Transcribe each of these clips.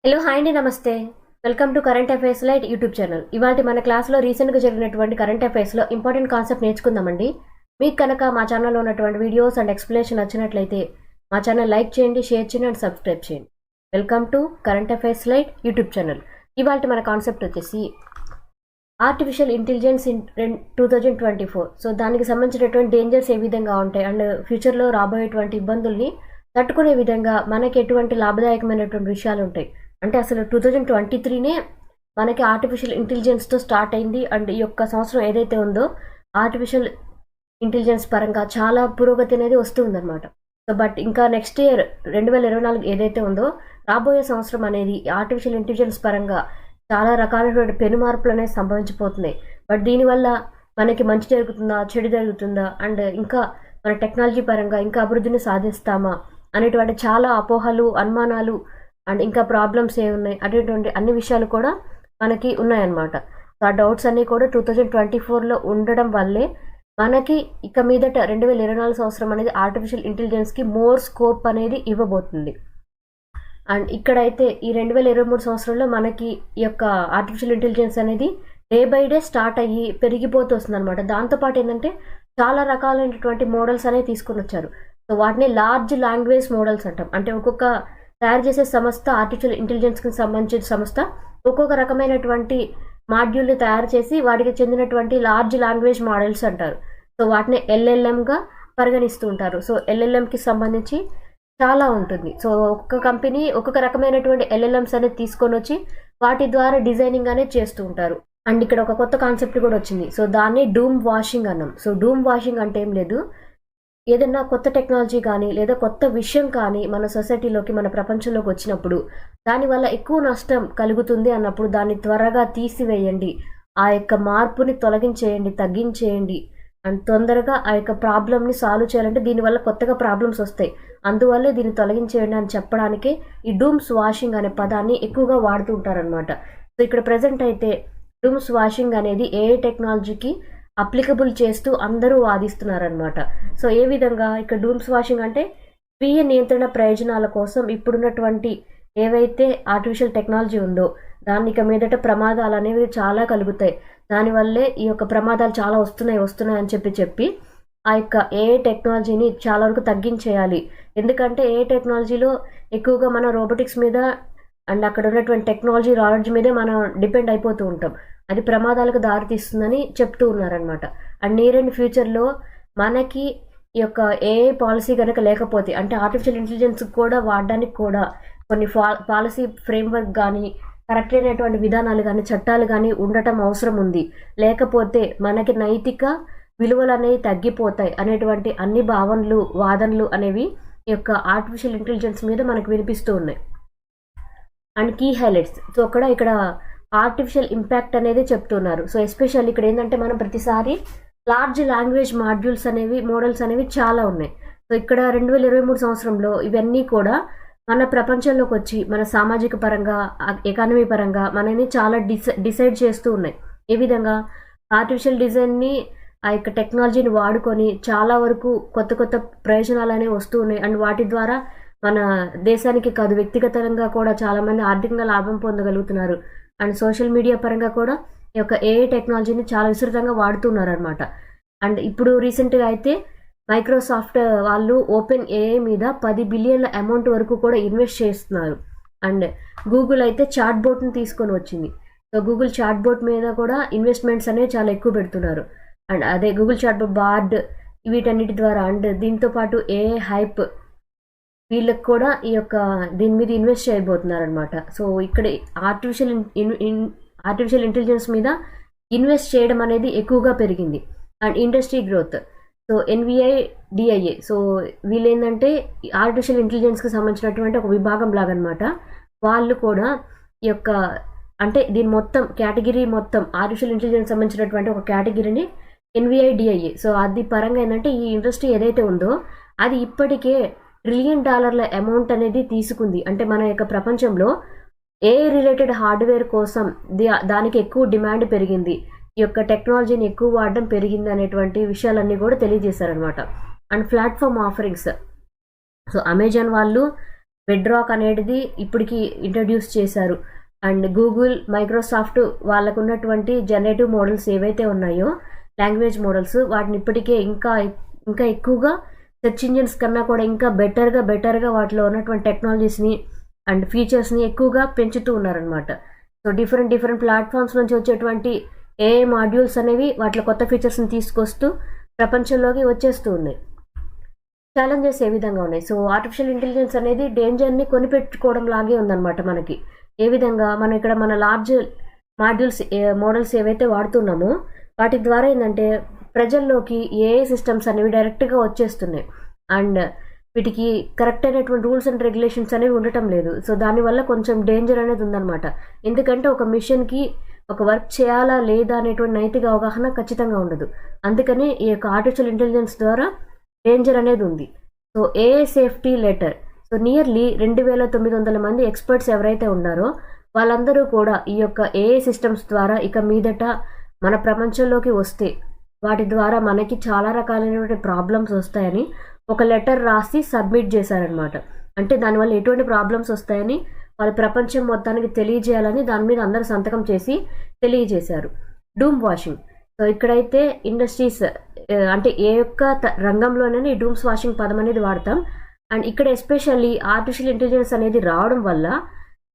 Hello hi అండి, నమస్తే. Welcome to current affairs light YouTube channel. ఇవాళ మన క్లాస్లో రీసెంట్గా జరిగినటువంటి కరెంట్ అఫైర్స్లో ఇంపార్టెంట్ కాన్సెప్ట్ నేర్చుకుందామండి. మీకు కనుక మా ఛానల్లో ఉన్నటువంటి వీడియోస్ అండ్ ఎక్స్ప్లెనేషన్ నచ్చినట్లయితే మా ఛానల్ లైక్ చేయండి, షేర్ చేయండి అండ్ సబ్స్క్రైబ్ చేయండి. Welcome to current affairs light YouTube channel. ఇవాళ మన కాన్సెప్ట్ వచ్చేసి ఆర్టిఫిషియల్ ఇంటెలిజెన్స్ ఇన్ 2024. సో దానికి సంబంధించినటువంటి డేంజర్స్ ఏ విధంగా ఉంటాయి అండ్ ఫ్యూచర్లో రాబోయేటువంటి ఇబ్బందుల్ని తట్టుకునే విధంగా మనకి ఎటువంటి లాభదాయకమైనటువంటి విషయాలు ఉంటాయి. అంటే అసలు 2023నే మనకి ఆర్టిఫిషియల్ ఇంటెలిజెన్స్తో స్టార్ట్ అయింది. అండ్ ఈ యొక్క సంవత్సరం ఏదైతే ఉందో ఆర్టిఫిషియల్ ఇంటెలిజెన్స్ పరంగా చాలా పురోగతి అనేది వస్తుందన్నమాట. సో బట్ ఇంకా నెక్స్ట్ ఇయర్ 2024 ఏదైతే ఉందో రాబోయే సంవత్సరం అనేది ఆర్టిఫిషియల్ ఇంటెలిజెన్స్ పరంగా చాలా రకాలైనటువంటి పెను మార్పులు అనేవి సంభవించిపోతున్నాయి. బట్ దీనివల్ల మనకి మంచి జరుగుతుందా, చెడు జరుగుతుందా, అండ్ ఇంకా మన టెక్నాలజీ పరంగా ఇంకా అభివృద్ధిని సాధిస్తామా అనేటువంటి చాలా అపోహలు, అనుమానాలు అండ్ ఇంకా ప్రాబ్లమ్స్ ఏమున్నాయి అటువంటి అన్ని విషయాలు కూడా మనకి ఉన్నాయన్నమాట. సో ఆ డౌట్స్ అన్నీ కూడా 2024లో ఉండడం వల్లే మనకి ఇక మీదట 2024 సంవత్సరం అనేది ఆర్టిఫిషియల్ ఇంటెలిజెన్స్కి మోర్ స్కోప్ అనేది ఇవ్వబోతుంది. అండ్ ఇక్కడైతే ఈ 2023 సంవత్సరంలో మనకి ఈ యొక్క ఆర్టిఫిషియల్ ఇంటెలిజెన్స్ అనేది డే బై డే స్టార్ట్ అయ్యి పెరిగిపోతూ వస్తుంది అనమాట. దాంతోపాటు ఏంటంటే చాలా రకాలైనటువంటి మోడల్స్ అనేవి తీసుకొని వచ్చారు. సో వాటిని లార్జ్ లాంగ్వేజ్ మోడల్స్ అంటాం. అంటే ఒక్కొక్క తయారు చేసే సంస్థ, ఆర్టిఫిషియల్ ఇంటెలిజెన్స్కి సంబంధించిన సంస్థ ఒక్కొక్క రకమైనటువంటి మాడ్యూల్ని తయారు చేసి వాటికి చెందినటువంటి లార్జ్ లాంగ్వేజ్ మోడల్స్ అంటారు. సో వాటిని ఎల్ఎల్ఎంగా పరిగణిస్తూ ఉంటారు. సో ఎల్ఎల్ఎంకి సంబంధించి చాలా ఉంటుంది. సో ఒక్కొక్క కంపెనీ ఒక్కొక్క రకమైనటువంటి ఎల్ఎల్ఎంస్ అనేది తీసుకొని వచ్చి వాటి ద్వారా డిజైనింగ్ అనేది చేస్తూ ఉంటారు. అండ్ ఇక్కడ ఒక కొత్త కాన్సెప్ట్ కూడా వచ్చింది. సో దాన్ని డూమ్ వాషింగ్ అన్నాం. సో డూమ్ వాషింగ్ అంటే ఏం లేదు, ఏదైనా కొత్త టెక్నాలజీ కానీ లేదా కొత్త విషయం కానీ మన సొసైటీలోకి, మన ప్రపంచంలోకి వచ్చినప్పుడు దానివల్ల ఎక్కువ నష్టం కలుగుతుంది అన్నప్పుడు దాన్ని త్వరగా తీసివేయండి, ఆ యొక్క మార్పుని తొలగించేయండి, తగ్గించేయండి అండ్ తొందరగా ఆ యొక్క ప్రాబ్లమ్ని సాల్వ్ చేయాలంటే దీనివల్ల కొత్తగా ప్రాబ్లమ్స్ వస్తాయి, అందువల్లే దీన్ని తొలగించేయండి అని చెప్పడానికే ఈ డూమ్స్ వాషింగ్ అనే పదాన్ని ఎక్కువగా వాడుతూ ఉంటారనమాట. సో ఇక్కడ ప్రజెంట్ అయితే డూమ్స్ వాషింగ్ అనేది ఏఐ టెక్నాలజీకి అప్లికబుల్ చేస్తూ అందరూ వాదిస్తున్నారనమాట. సో ఏ విధంగా ఇక్కడ డూమ్స్ వాషింగ్ అంటే స్వీయ నియంత్రణ ప్రయోజనాల కోసం ఇప్పుడున్నటువంటి ఏవైతే ఆర్టిఫిషియల్ టెక్నాలజీ ఉందో దాన్ని ఇక మీదట ప్రమాదాలు అనేవి చాలా కలుగుతాయి, దానివల్లే ఈ యొక్క ప్రమాదాలు చాలా వస్తున్నాయి అని చెప్పి ఆ యొక్క ఏఐ టెక్నాలజీని చాలా వరకు తగ్గించేయాలి. ఎందుకంటే ఏఐ టెక్నాలజీలో ఎక్కువగా మన రోబోటిక్స్ మీద అండ్ అక్కడ ఉన్నటువంటి టెక్నాలజీ నాలెడ్జ్ మీదే మనం డిపెండ్ అయిపోతూ ఉంటాం. అది ప్రమాదాలకు దారితీస్తుందని చెప్తూ ఉన్నారనమాట. అండ్ నియర్ అండ్ ఫ్యూచర్లో మనకి ఈ యొక్క ఏఐ పాలసీ కనుక లేకపోతే, అంటే ఆర్టిఫిషియల్ ఇంటెలిజెన్స్ కూడా వాడడానికి కూడా కొన్ని పాలసీ ఫ్రేమ్వర్క్ కానీ కరెక్ట్ అయినటువంటి విధానాలు కానీ చట్టాలు కానీ ఉండటం అవసరం ఉంది. లేకపోతే మనకి నైతిక విలువలు అనేవి తగ్గిపోతాయి అనేటువంటి అన్ని భావనలు, వాదనలు అనేవి ఈ యొక్క ఆర్టిఫిషియల్ ఇంటెలిజెన్స్ మీద మనకు వినిపిస్తూ ఉన్నాయి. అండ్ కీ హైలైట్స్, సో ఇక్కడ ఆర్టిఫిషియల్ ఇంపాక్ట్ అనేది చెప్తున్నారు. సో ఎస్పెషల్లీ ఇక్కడ ఏంటంటే మనం ప్రతిసారి లార్జ్ లాంగ్వేజ్ మాడ్యూల్స్ అనేవి, మోడల్స్ అనేవి చాలా ఉన్నాయి. సో ఇక్కడ 2023 సంవత్సరంలో ఇవన్నీ కూడా మన ప్రపంచంలోకి వచ్చి మన సామాజిక పరంగా, ఎకానమీ పరంగా మనని చాలా డిసైడ్ చేస్తూ ఉన్నాయి. ఏ విధంగా ఆర్టిఫిషియల్ డిజైన్ని, ఆ యొక్క టెక్నాలజీని వాడుకొని చాలా వరకు కొత్త కొత్త ప్రయోజనాలు అనేవి వస్తూ ఉన్నాయి. అండ్ వాటి ద్వారా మన దేశానికి కాదు, వ్యక్తిగతంగా కూడా చాలామంది ఆర్థికంగా లాభం పొందగలుగుతున్నారు. అండ్ సోషల్ మీడియా పరంగా కూడా ఈ యొక్క ఏఐ టెక్నాలజీని చాలా విస్తృతంగా వాడుతున్నారు అనమాట. అండ్ ఇప్పుడు రీసెంట్గా అయితే మైక్రోసాఫ్ట్ వాళ్ళు ఓపెన్ ఏఐ మీద 10 బిలియన్ల అమౌంట్ వరకు కూడా ఇన్వెస్ట్ చేస్తున్నారు. అండ్ గూగుల్ అయితే చాట్ బోట్ని తీసుకొని వచ్చింది. సో గూగుల్ చాట్ బోట్ మీద కూడా ఇన్వెస్ట్మెంట్స్ అనేవి చాలా ఎక్కువ పెడుతున్నారు. అండ్ అదే గూగుల్ చాట్ బోట్, బార్డ్, వీటన్నిటి ద్వారా అండ్ దీంతో పాటు ఏఐ హైప్ వీళ్ళకి కూడా ఈ యొక్క దీని మీద ఇన్వెస్ట్ చేయబోతున్నారు అనమాట. సో ఇక్కడ ఆర్టిఫిషియల్ ఇంటెలిజెన్స్ మీద ఇన్వెస్ట్ చేయడం అనేది ఎక్కువగా పెరిగింది. And industry growth, so NVIDIA, so వీళ్ళు ఏంటంటే ఆర్టిఫిషియల్ ఇంటెలిజెన్స్కి సంబంధించినటువంటి ఒక విభాగం లాగా అనమాట. వాళ్ళు కూడా ఈ యొక్క అంటే దీని మొత్తం కేటగిరీ, మొత్తం ఆర్టిఫిషియల్ ఇంటెలిజెన్స్ సంబంధించినటువంటి ఒక కేటగిరీని ఎన్విఐ డిఐఏ, సో అది పరంగా ఏంటంటే ఈ ఇండస్ట్రీ ఏదైతే ఉందో అది ఇప్పటికే $1 ట్రిలియన్ అమౌంట్ అనేది తీసుకుంది. అంటే మన యొక్క ప్రపంచంలో ఏఐ రిలేటెడ్ హార్డ్వేర్ కోసం దానికి ఎక్కువ డిమాండ్ పెరిగింది, ఈ యొక్క టెక్నాలజీని ఎక్కువ వాడడం పెరిగింది అనేటువంటి విషయాలన్నీ కూడా తెలియజేశారనమాట. And platform offerings, so Amazon వాళ్ళు బెడ్రాక్ అనేది ఇప్పటికి ఇంట్రడ్యూస్ చేశారు. అండ్ గూగుల్, మైక్రోసాఫ్ట్ వాళ్ళకు ఉన్నటువంటి జనరేటివ్ మోడల్స్ ఏవైతే ఉన్నాయో లాంగ్వేజ్ మోడల్స్, వాటిని ఇప్పటికే ఇంకా ఇంకా ఎక్కువగా సెర్చ్ ఇంజిన్స్ కన్నా కూడా ఇంకా బెటర్గా వాటిలో ఉన్నటువంటి టెక్నాలజీస్ని అండ్ ఫీచర్స్ని ఎక్కువగా పెంచుతూ ఉన్నారనమాట. సో డిఫరెంట్ ప్లాట్ఫామ్స్ నుంచి వచ్చేటువంటి ఏఐ మాడ్యూల్స్ అనేవి వాటిలో కొత్త ఫీచర్స్ని తీసుకొస్తూ ప్రపంచంలోకి వచ్చేస్తూ ఉన్నాయి. ఛాలెంజెస్ ఏ విధంగా ఉన్నాయి? సో ఆర్టిఫిషియల్ ఇంటెలిజెన్స్ అనేది డేంజర్ని కొనిపెట్టుకోవడం లాగే ఉందన్నమాట మనకి. ఏ విధంగా మనం ఇక్కడ మన లార్జ్ మోడల్స్ ఏవైతే వాడుతున్నామో వాటి ద్వారా ఏంటంటే ప్రజల్లోకి ఏఐ సిస్టమ్స్ అనేవి డైరెక్ట్గా వచ్చేస్తున్నాయి. అండ్ వీటికి కరెక్ట్ అయినటువంటి రూల్స్ అండ్ రెగ్యులేషన్స్ అనేవి ఉండటం లేదు. సో దానివల్ల కొంచెం డేంజర్ అనేది ఉందన్నమాట. ఎందుకంటే ఒక మిషన్కి ఒక వర్క్ చేయాలా లేదా అనేటువంటి నైతిక అవగాహన ఖచ్చితంగా ఉండదు. అందుకని ఈ యొక్క ఆర్టిఫిషియల్ ఇంటెలిజెన్స్ ద్వారా డేంజర్ అనేది ఉంది. So AI safety letter. So nearly 2900 మంది ఎక్స్పర్ట్స్ ఎవరైతే ఉన్నారో వాళ్ళందరూ కూడా ఈ యొక్క ఏఐ సిస్టమ్స్ ద్వారా ఇక మీదట మన ప్రపంచంలోకి వస్తే వాటి ద్వారా మనకి చాలా రకాలైనటువంటి ప్రాబ్లమ్స్ వస్తాయని ఒక లెటర్ రాసి సబ్మిట్ చేశారనమాట. అంటే దానివల్ల ఎటువంటి ప్రాబ్లమ్స్ వస్తాయని వాళ్ళ ప్రపంచం మొత్తానికి తెలియజేయాలని దాని మీద అందరూ సంతకం చేసి తెలియజేశారు. డూమ్ వాషింగ్. సో ఇక్కడైతే ఇండస్ట్రీస్ అంటే ఏ యొక్క రంగంలోనైనా ఈ డూమ్స్ వాషింగ్ పదం అనేది వాడతాం. అండ్ ఇక్కడ ఎస్పెషల్లీ ఆర్టిఫిషియల్ ఇంటెలిజెన్స్ అనేది రావడం వల్ల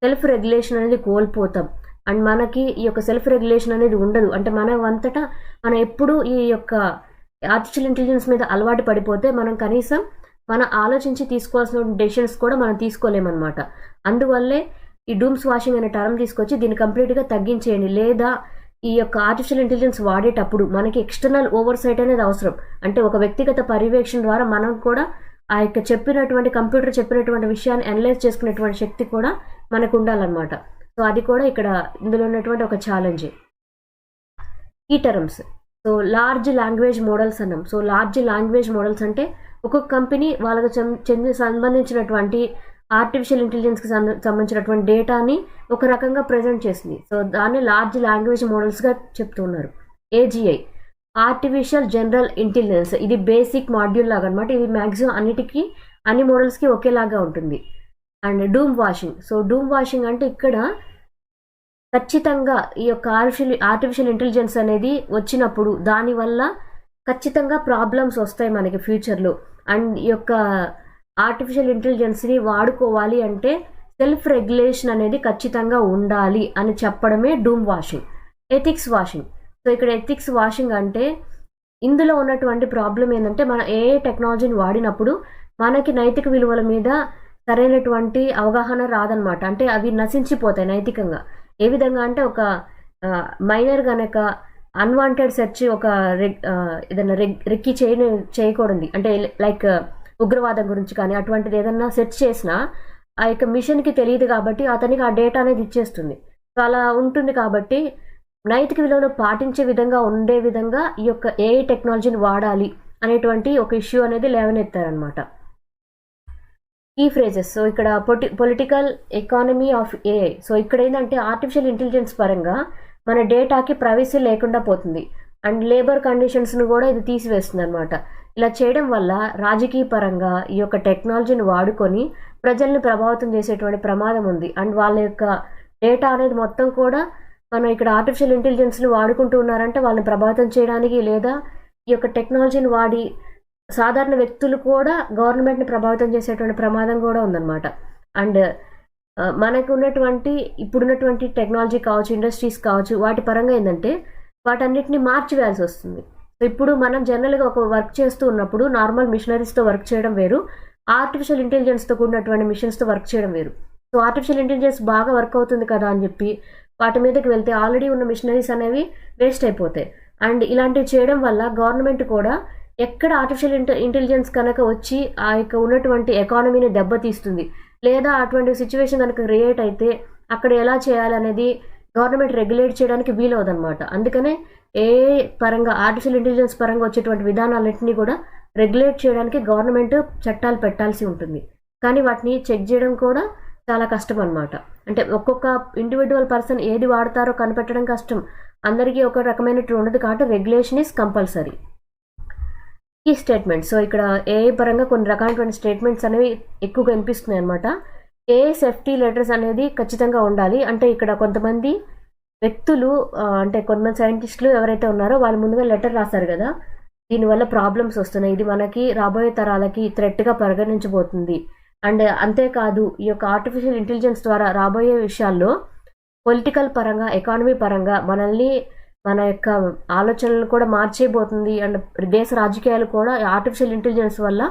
సెల్ఫ్ రెగ్యులేషన్ అనేది కోల్పోతాం. అండ్ మనకి ఈ యొక్క సెల్ఫ్ రెగ్యులేషన్ అనేది ఉండదు. అంటే అంతటా మనం ఎప్పుడు ఈ యొక్క ఆర్టిఫిషియల్ ఇంటెలిజెన్స్ మీద అలవాటు పడిపోతే మనం కనీసం మనం ఆలోచించి తీసుకోవాల్సిన డెసిషన్స్ కూడా మనం తీసుకోలేమన్నమాట. అందువల్లే ఈ డూమ్స్ వాషింగ్ అనే టర్మ్ తీసుకొచ్చి దీన్ని కంప్లీట్గా తగ్గించేయండి. లేదా ఈ యొక్క ఆర్టిఫిషియల్ ఇంటెలిజెన్స్ వాడేటప్పుడు మనకి ఎక్స్టర్నల్ ఓవర్సైట్ అనేది అవసరం. అంటే ఒక వ్యక్తిగత పర్యవేక్షణ ద్వారా మనం కూడా ఆ యొక్క కంప్యూటర్ చెప్పినటువంటి విషయాన్ని అనలైజ్ చేసుకునేటువంటి శక్తి కూడా మనకు ఉండాలన్నమాట. సో అది కూడా ఇక్కడ ఇందులో ఉన్నటువంటి ఒక ఛాలెంజ్. ఈ terms. So large language models అన్నాం. సో లార్జ్ లాంగ్వేజ్ మోడల్స్ అంటే ఒక్కొక్క కంపెనీ వాళ్ళకు సంబంధించినటువంటి ఆర్టిఫిషియల్ ఇంటెలిజెన్స్కి సంబంధించినటువంటి డేటాని ఒక రకంగా ప్రజెంట్ చేస్తుంది. సో దాన్ని లార్జ్ లాంగ్వేజ్ మోడల్స్గా చెప్తున్నారు. AGI, artificial general intelligence. ఇది బేసిక్ మాడ్యూల్ లాగా అనమాట. ఇది మ్యాక్సిమం అన్ని మోడల్స్కి ఒకేలాగా ఉంటుంది. And doom washing. So doom washing అంటే ఇక్కడ ఖచ్చితంగా ఈ యొక్క ఆర్టిఫిషియల్ ఇంటెలిజెన్స్ అనేది వచ్చినప్పుడు దానివల్ల ఖచ్చితంగా ప్రాబ్లమ్స్ వస్తాయి మనకి ఫ్యూచర్లో. అండ్ ఈ యొక్క ఆర్టిఫిషియల్ ఇంటెలిజెన్స్ని వాడుకోవాలి అంటే సెల్ఫ్ రెగ్యులేషన్ అనేది ఖచ్చితంగా ఉండాలి అని చెప్పడమే డూమ్ వాషింగ్. Ethics washing. సో ఇక్కడ ఎథిక్స్ వాషింగ్ అంటే ఇందులో ఉన్నటువంటి ప్రాబ్లం ఏంటంటే మన ఏ టెక్నాలజీని వాడినప్పుడు మనకి నైతిక విలువల మీద సరైనటువంటి అవగాహన రాదనమాట. అంటే అవి నశించిపోతాయి నైతికంగా. ఏ విధంగా అంటే ఒక మైనర్ కనుక అన్వాంటెడ్ సెర్చ్ ఒక ఏదైనా రెక్కి చేయకూడదు. అంటే లైక్ ఉగ్రవాదం గురించి కానీ అటువంటిది ఏదన్నా సెర్చ్ చేసినా ఆ యొక్క మిషన్కి తెలియదు కాబట్టి అతనికి ఆ డేటా అనేది ఇచ్చేస్తుంది. సో అలా ఉంటుంది కాబట్టి నైతిక విలువను పాటించే విధంగా ఉండే విధంగా ఈ యొక్క ఏఐ టెక్నాలజీని వాడాలి అనేటువంటి ఒక ఇష్యూ అనేది లేవనెత్తారనమాట. Key phrases. సో ఇక్కడ political economy of AI. So ఇక్కడ ఏంటంటే ఆర్టిఫిషియల్ ఇంటెలిజెన్స్ పరంగా మన డేటాకి ప్రైవసీ లేకుండా పోతుంది. అండ్ లేబర్ కండిషన్స్ను కూడా ఇది తీసివేస్తుంది అనమాట. ఇలా చేయడం వల్ల రాజకీయ పరంగా ఈ యొక్క టెక్నాలజీని వాడుకొని ప్రజల్ని ప్రభావితం చేసేటువంటి ప్రమాదం ఉంది. అండ్ వాళ్ళ యొక్క డేటా అనేది మొత్తం కూడా మనం ఇక్కడ ఆర్టిఫిషియల్ ఇంటెలిజెన్స్ని వాడుకుంటూ ఉన్నారంటే వాళ్ళని ప్రభావితం చేయడానికి, లేదా ఈ యొక్క టెక్నాలజీని వాడి సాధారణ వ్యక్తులు కూడా గవర్నమెంట్ని ప్రభావితం చేసేటువంటి ప్రమాదం కూడా ఉందన్నమాట. అండ్ మనకు ఉన్నటువంటి ఇప్పుడున్నటువంటి టెక్నాలజీ కావచ్చు, ఇండస్ట్రీస్ కావచ్చు, వాటి పరంగా ఏంటంటే వాటన్నిటిని మార్చివేయాల్సి వస్తుంది. సో ఇప్పుడు మనం జనరల్గా ఒక వర్క్ చేస్తూ ఉన్నప్పుడు నార్మల్ మిషనరీస్తో వర్క్ చేయడం వేరు, ఆర్టిఫిషియల్ ఇంటెలిజెన్స్తో కూడినటువంటి మిషన్స్తో వర్క్ చేయడం వేరు. సో ఆర్టిఫిషియల్ ఇంటెలిజెన్స్ బాగా వర్క్ అవుతుంది కదా అని చెప్పి వాటి మీదకి వెళ్తే ఆల్రెడీ ఉన్న మిషనరీస్ అనేవి వేస్ట్ అయిపోతాయి. అండ్ ఇలాంటివి చేయడం వల్ల గవర్నమెంట్ కూడా ఎక్కడ ఆర్టిఫిషియల్ ఇంటెలిజెన్స్ కనుక వచ్చి ఆ యొక్క ఉన్నటువంటి ఎకానమీని దెబ్బతీస్తుంది, లేదా అటువంటి సిచ్యువేషన్ కనుక క్రియేట్ అయితే అక్కడ ఎలా చేయాలనేది గవర్నమెంట్ రెగ్యులేట్ చేయడానికి వీలవదనమాట. అందుకనే ఏ పరంగా ఆర్టిఫిషియల్ ఇంటెలిజెన్స్ పరంగా వచ్చేటువంటి విధానాలన్నింటినీ కూడా రెగ్యులేట్ చేయడానికి గవర్నమెంట్ చట్టాలు పెట్టాల్సి ఉంటుంది. కానీ వాటిని చెక్ చేయడం కూడా చాలా కష్టం అనమాట. అంటే ఒక్కొక్క ఇండివిజువల్ పర్సన్ ఏది వాడతారో కనిపెట్టడం కష్టం. అందరికీ ఒక రకమైనట్టు ఉండదు కాబట్టి రెగ్యులేషన్ ఈజ్ కంపల్సరీ. ఈ స్టేట్మెంట్స్. సో ఇక్కడ ఏఐ పరంగా కొన్ని రకాలైనటువంటి స్టేట్మెంట్స్ అనేవి ఎక్కువగా వినిపిస్తున్నాయి అనమాట. సేఫ్టీ లెటర్స్ అనేది ఖచ్చితంగా ఉండాలి. అంటే ఇక్కడ కొంతమంది వ్యక్తులు అంటే కొంతమంది సైంటిస్టులు ఎవరైతే ఉన్నారో వాళ్ళు ముందుగా లెటర్ రాశారు కదా, దీనివల్ల ప్రాబ్లమ్స్ వస్తున్నాయి, ఇది మనకి రాబోయే తరాలకి థ్రెట్గా పరిగణించబోతుంది. అండ్ అంతేకాదు ఈ యొక్క ఆర్టిఫిషియల్ ఇంటెలిజెన్స్ ద్వారా రాబోయే విషయాల్లో పొలిటికల్ పరంగా, ఎకానమీ పరంగా మనల్ని, మన యొక్క ఆలోచనలు కూడా మార్చేయబోతుంది. అండ్ దేశ రాజకీయాలు కూడా ఆర్టిఫిషియల్ ఇంటెలిజెన్స్ వల్ల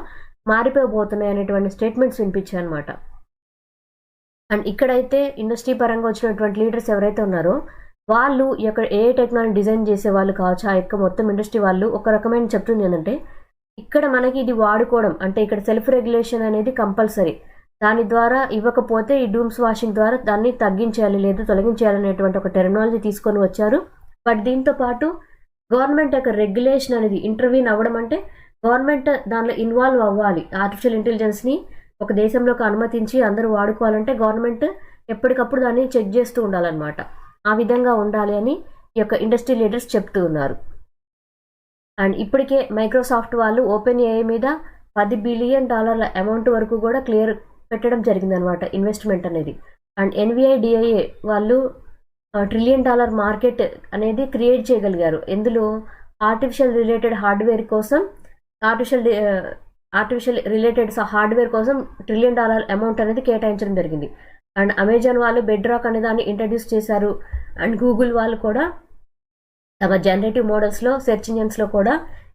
మారిపోబోతున్నాయి అనేటువంటి స్టేట్మెంట్స్ వినిపించాయి అనమాట. అండ్ ఇక్కడైతే ఇండస్ట్రీ పరంగా వచ్చినటువంటి లీడర్స్ ఎవరైతే ఉన్నారో వాళ్ళు ఈ యొక్క ఏ టెక్నాలజీ డిజైన్ చేసే వాళ్ళు కావచ్చు, ఆ యొక్క మొత్తం ఇండస్ట్రీ వాళ్ళు ఒక రకమైన చెప్తుంది ఏంటంటే, ఇక్కడ మనకి ఇది వాడుకోవడం అంటే ఇక్కడ సెల్ఫ్ రెగ్యులేషన్ అనేది కంపల్సరీ. దాని ద్వారా ఇవ్వకపోతే ఈ డూమ్స్ వాషింగ్ ద్వారా దాన్ని తగ్గించాలి లేదా తొలగించాలి అనేటువంటి ఒక టెర్మినాలజీ తీసుకొని వచ్చారు. బట్ దీంతో పాటు గవర్నమెంట్ యొక్క రెగ్యులేషన్ అనేది ఇంటర్వ్యూన్ అవ్వడం, అంటే గవర్నమెంట్ దానిలో ఇన్వాల్వ్ అవ్వాలి. ఆర్టిఫిషియల్ ఇంటెలిజెన్స్ని ఒక దేశంలోకి అనుమతించి అందరూ వాడుకోవాలంటే గవర్నమెంట్ ఎప్పటికప్పుడు దాన్ని చెక్ చేస్తూ ఉండాలన్నమాట. ఆ విధంగా ఉండాలి అని ఈ యొక్క ఇండస్ట్రీ లీడర్స్ చెప్తూ ఉన్నారు. అండ్ ఇప్పటికే మైక్రోసాఫ్ట్ వాళ్ళు ఓపెన్ ఏఐ మీద $10 బిలియన్ అమౌంట్ వరకు కూడా క్లియర్ పెట్టడం జరిగిందనమాట ఇన్వెస్ట్మెంట్ అనేది. అండ్ NVIDIA వాళ్ళు $1 ట్రిలియన్ మార్కెట్ అనేది క్రియేట్ చేయగలిగారు. ఎందులో ఆర్టిఫిషియల్ రిలేటెడ్ హార్డ్వేర్ కోసం ఆర్టిఫిషియల్ రిలేటెడ్ హార్డ్వేర్ కోసం $1 ట్రిలియన్ అమౌంట్ అనేది కేటాయించడం జరిగింది. అండ్ అమెజాన్ వాళ్ళు బెడ్రాక్ అనే దాన్ని ఇంట్రడ్యూస్ చేశారు. అండ్ గూగుల్ వాళ్ళు కూడా తమ జనరేటివ్ మోడల్స్లో, సెర్చ్ ఇంజన్స్లో కూడా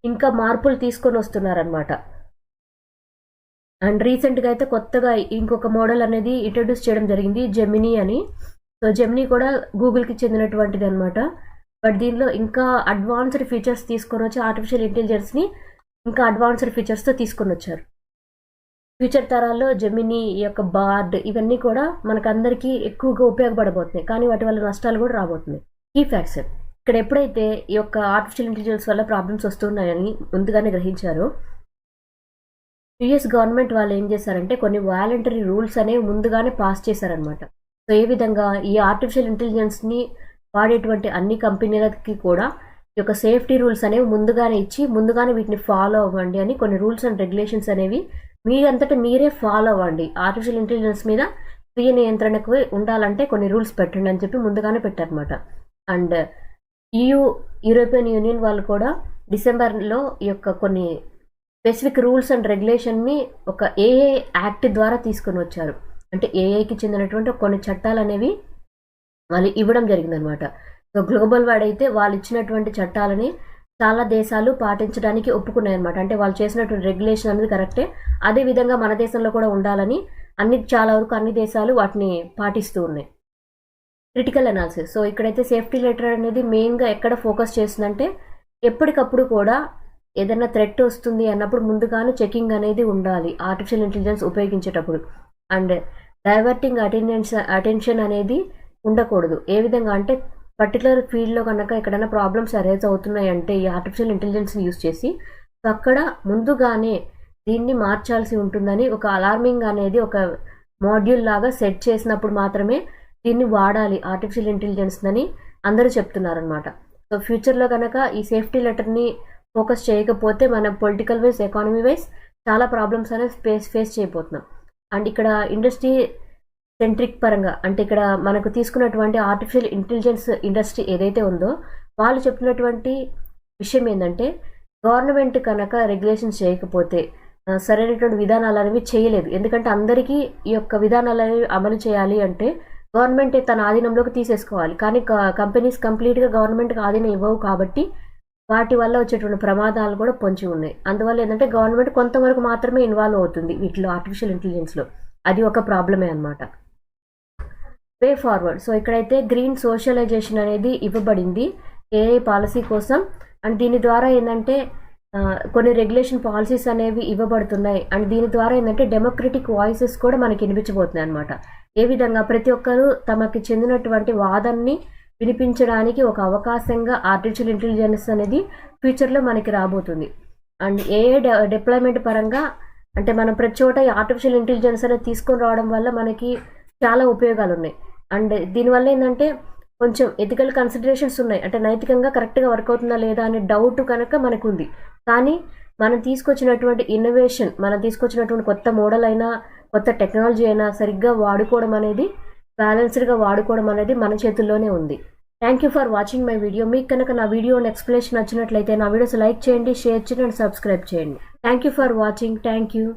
ఇంకా మార్పులు తీసుకొని వస్తున్నారనమాట. అండ్ రీసెంట్గా అయితే కొత్తగా ఇంకొక మోడల్ అనేది ఇంట్రడ్యూస్ చేయడం జరిగింది, జెమినీ అని. సో జెమినీ కూడా గూగుల్కి చెందినటువంటిది అనమాట. బట్ దీనిలో ఇంకా అడ్వాన్స్డ్ ఫీచర్స్ తీసుకొని వచ్చి ఆర్టిఫిషియల్ ఇంటెలిజెన్స్ని ఇంకా అడ్వాన్స్డ్ ఫీచర్స్తో తీసుకొని వచ్చారు. ఫ్యూచర్ తరాల్లో జెమినీ, ఈ యొక్క బార్డ్ ఇవన్నీ కూడా మనకందరికీ ఎక్కువగా ఉపయోగపడబోతున్నాయి. కానీ వాటి వల్ల నష్టాలు కూడా రాబోతున్నాయి. ఈ ఫ్యాక్ట్స్ ఇక్కడ ఎప్పుడైతే ఈ యొక్క ఆర్టిఫిషియల్ ఇంటెలిజెన్స్ వల్ల ప్రాబ్లమ్స్ వస్తున్నాయని ముందుగానే గ్రహించారో, యుఎస్ గవర్నమెంట్ వాళ్ళు ఏం చేశారంటే కొన్ని వాలంటరీ రూల్స్ అనేవి ముందుగానే పాస్ చేశారనమాట. సో ఏ విధంగా ఈ ఆర్టిఫిషియల్ ఇంటెలిజెన్స్ని వాడేటువంటి అన్ని కంపెనీలకి కూడా ఈ యొక్క సేఫ్టీ రూల్స్ అనేవి ముందుగానే ఇచ్చి ముందుగానే వీటిని ఫాలో అవ్వండి అని కొన్ని రూల్స్ అండ్ రెగ్యులేషన్స్ అనేవి మీరంతటా మీరే ఫాలో అవ్వండి. ఆర్టిఫిషియల్ ఇంటెలిజెన్స్ మీద స్వీయ నియంత్రణకు ఉండాలంటే కొన్ని రూల్స్ పెట్టండి అని చెప్పి ముందుగానే పెట్టారనమాట. అండ్ యూరోపియన్ యూనియన్ వాళ్ళు కూడా డిసెంబర్లో ఈ యొక్క కొన్ని స్పెసిఫిక్ రూల్స్ అండ్ రెగ్యులేషన్ని ఒక ఏఐ యాక్ట్ ద్వారా తీసుకొని వచ్చారు. అంటే ఏఐకి చెందినటువంటి కొన్ని చట్టాలు అనేవి వాళ్ళు ఇవ్వడం జరిగిందనమాట. సో గ్లోబల్ వైడ్ అయితే వాళ్ళు ఇచ్చినటువంటి చట్టాలని చాలా దేశాలు పాటించడానికి ఒప్పుకున్నాయి అనమాట. అంటే వాళ్ళు చేసినటువంటి రెగ్యులేషన్ అనేది కరెక్టే, అదే విధంగా మన దేశంలో కూడా ఉండాలని చాలా వరకు అన్ని దేశాలు వాటిని పాటిస్తూ ఉన్నాయి. Critical analysis. సో ఇక్కడైతే సేఫ్టీ లెటర్ అనేది మెయిన్గా ఎక్కడ ఫోకస్ చేస్తుందంటే, ఎప్పటికప్పుడు కూడా ఏదైనా థ్రెట్ వస్తుంది అన్నప్పుడు ముందుగానే చెకింగ్ అనేది ఉండాలి ఆర్టిఫిషియల్ ఇంటెలిజెన్స్ ఉపయోగించేటప్పుడు. అండ్ డైవర్టింగ్ అటెన్షన్ అనేది ఉండకూడదు. ఏ విధంగా అంటే పర్టికులర్ ఫీల్డ్లో కనుక ఎక్కడైనా ప్రాబ్లమ్స్ అరైజ్ అవుతున్నాయి అంటే ఈ ఆర్టిఫిషియల్ ఇంటెలిజెన్స్ని యూజ్ చేసి అక్కడ ముందుగానే దీన్ని మార్చాల్సి ఉంటుందని ఒక అలార్మింగ్ అనేది ఒక మాడ్యూల్ లాగా సెట్ చేసినప్పుడు మాత్రమే దీన్ని వాడాలి ఆర్టిఫిషియల్ ఇంటెలిజెన్స్ అని అందరూ చెప్తున్నారనమాట. సో ఫ్యూచర్లో కనుక ఈ సేఫ్టీ లెటర్ని ఫోకస్ చేయకపోతే మనం పొలిటికల్ వైజ్, ఎకానమీ వైజ్ చాలా ప్రాబ్లమ్స్ అనేది ఫేస్ చేయబోతున్నాం. అండ్ ఇక్కడ ఇండస్ట్రీ సెంట్రిక్ పరంగా అంటే ఇక్కడ మనకు తీసుకున్నటువంటి ఆర్టిఫిషియల్ ఇంటెలిజెన్స్ ఇండస్ట్రీ ఏదైతే ఉందో వాళ్ళు చెప్తున్నటువంటి విషయం ఏంటంటే, గవర్నమెంట్ కనుక రెగ్యులేషన్స్ చేయకపోతే సరైనటువంటి విధానాలు అనేవి చేయలేదు. ఎందుకంటే అందరికీ ఈ యొక్క విధానాలు అనేవి అమలు చేయాలి అంటే గవర్నమెంట్ తన ఆధీనంలోకి తీసేసుకోవాలి. కానీ కంపెనీస్ కంప్లీట్గా గవర్నమెంట్కి ఆధీనం ఇవ్వవు కాబట్టి వాటి వల్ల వచ్చేటువంటి ప్రమాదాలు కూడా పొంచి ఉన్నాయి. అందువల్ల ఏంటంటే గవర్నమెంట్ కొంతవరకు మాత్రమే ఇన్వాల్వ్ అవుతుంది వీటిలో, ఆర్టిఫిషియల్ ఇంటెలిజెన్స్లో. అది ఒక ప్రాబ్లమే అనమాట. Way forward. సో ఇక్కడైతే గ్రీన్ సోషలైజేషన్ అనేది ఇవ్వబడింది ఏఐ పాలసీ కోసం. అండ్ దీని ద్వారా ఏంటంటే కొన్ని రెగ్యులేషన్ పాలసీస్ అనేవి ఇవ్వబడుతున్నాయి. అండ్ దీని ద్వారా ఏంటంటే డెమోక్రటిక్ వాయిసెస్ కూడా మనకి వినిపించబోతున్నాయి అనమాట. ఏ విధంగా ప్రతి ఒక్కరూ తమకి చెందినటువంటి వాదనని వినిపించడానికి ఒక అవకాశంగా ఆర్టిఫిషియల్ ఇంటెలిజెన్స్ అనేది ఫ్యూచర్లో మనకి రాబోతుంది. అండ్ ఏఐ డిప్లాయ్మెంట్ పరంగా అంటే మనం ప్రతి చోట ఆర్టిఫిషియల్ ఇంటెలిజెన్స్ అనేది తీసుకొని రావడం వల్ల మనకి చాలా ఉపయోగాలు ఉన్నాయి. అండ్ దీనివల్ల ఏంటంటే కొంచెం ఎథికల్ కన్సిడరేషన్స్ ఉన్నాయి. అంటే నైతికంగా కరెక్ట్గా వర్క్ అవుతుందా లేదా అనే డౌట్ కనుక మనకు ఉంది. కానీ మనం తీసుకొచ్చినటువంటి ఇన్నోవేషన్, మనం తీసుకొచ్చినటువంటి కొత్త మోడల్ అయినా కొత్త టెక్నాలజీ అయినా సరిగ్గా వాడుకోవడం అనేది, బ్యాలెన్స్డ్గా వాడుకోవడం అనేది మన చేతుల్లోనే ఉంది. Thank you for watching my video. మీకు కనుక నా వీడియో ఎక్స్ప్లెనేషన్ నచ్చినట్లయితే నా వీడియోస్ లైక్ చేయండి, షేర్ చేయండి అండ్ సబ్స్క్రైబ్ చేయండి. Thank you for watching. Thank you.